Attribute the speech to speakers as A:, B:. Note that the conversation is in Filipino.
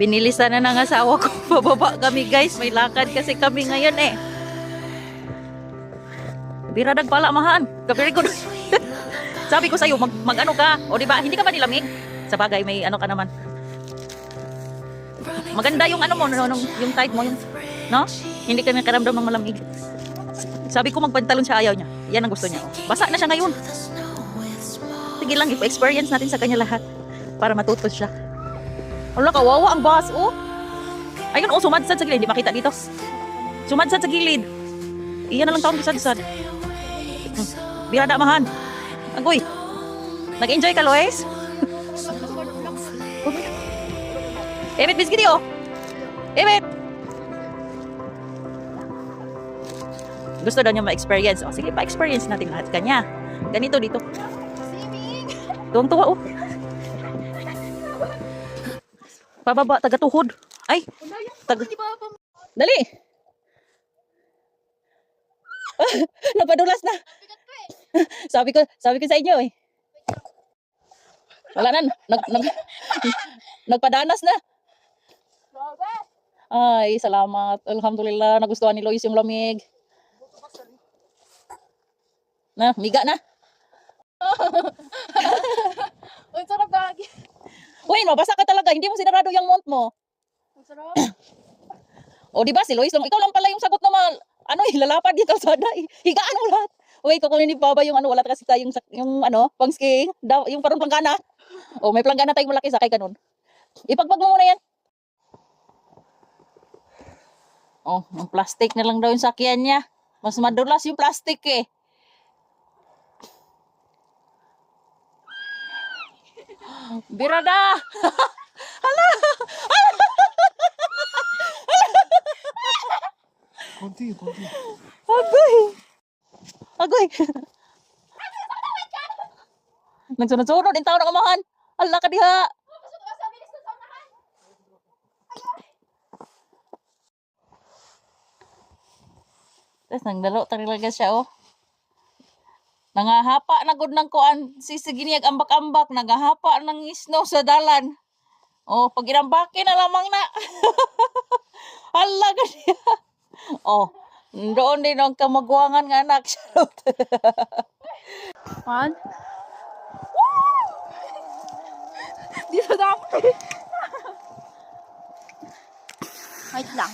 A: Binilisan na ng asawa ko. Pababa kami guys. May lakad kasi kami ngayon eh. Bira nagpala mahaan. Very good. Sabi ko sa'yo, mag-ano ka. O diba, hindi ka ba nilamig? Sa bagay, may ano ka naman. Maganda yung ano mo, yung type mo, yung, no? Hindi ka nakaramdam ng malamig. Sabi ko magpantalon siya, ayaw niya. Yan ang gusto niya. Basa na siya ngayon. Sige lang, ipa-experience natin sa kanya lahat. Para matuto siya. Wala, kawawa ang bus, oh. Ayun, oh, sumadsad sa gilid. Hindi makita dito. Sumadsad sa gilid. Iyan na lang taon sumadsad. Birada mahan. Agoy. Nag-enjoy ka, Lois? Emit, biscuit oh. Emit. Gusto daw niya ma-experience. Oh, sige, pa-experience natin lahat kanya. Ganito dito. Tuwang-tuwa, oh. Pababa, taga-tuhod. Ay, dali. Napadulas na. Sabi ko sa inyo eh. Wala na, nagpadanas na. Ay, salamat. Alhamdulillah, nagustuhan ni Lois yung lamig. Na, miga na.
B: Uy, sarap gagi.
A: Uy, mabasa ka talaga. Hindi mo sinarado yung mount mo.
B: Ang sarap.
A: O, di ba si Lois lang? Ikaw lang pala yung sagot naman. Ano, lalapad yung kalsada. Higaan mo lahat. Uy, kukunin ni Baba yung ano, wala kasi tayong yung ano, pang skiing. Yung parang planggana. O, may planggana tayong malaki, sakay ka nun. Ipagpag mo muna yan. Oh, ang plastic na lang daw yung sakyan niya. Mas madulas yung plastic eh. Birada! Hala!
C: Konti.
A: Agoy! Agoy! Nagsunod-sunod yung tao ng amahan. Hala ka diha! Tapos nagdalo talaga siya, oh. Nangahapa na gud ng kuan si Siginiag ambak-ambak, nangahapa ng snow sa dalan. Oh, pag inambakin na lamang na. Hala ka niya. Oh, doon din ang kamagwangan nga anak.
B: Man. Dito na ako. Wait lang.